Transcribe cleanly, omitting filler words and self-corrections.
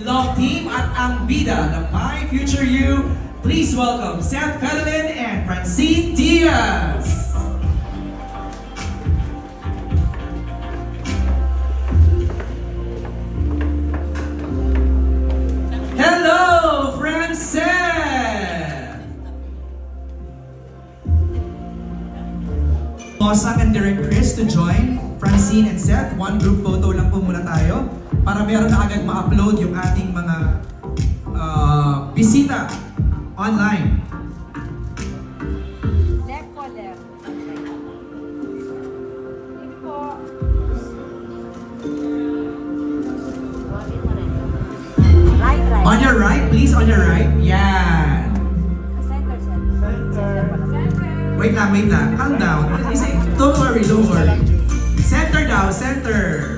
Love Team at ang bida ng My Future You. Please welcome Seth Federlin and Francine Diaz. Hello, Francine! Mosang and Direct Chris to join Francine and Seth. One group photo lang po muna tayo para meron na agad ma-upload yung ating mga bisita online. Left po, left. Dito po. Right, right. On your right, please, on your right. Yan. Center, center. Center. Wait lang, wait lang. Calm down. Don't worry, don't worry. Center daw, center.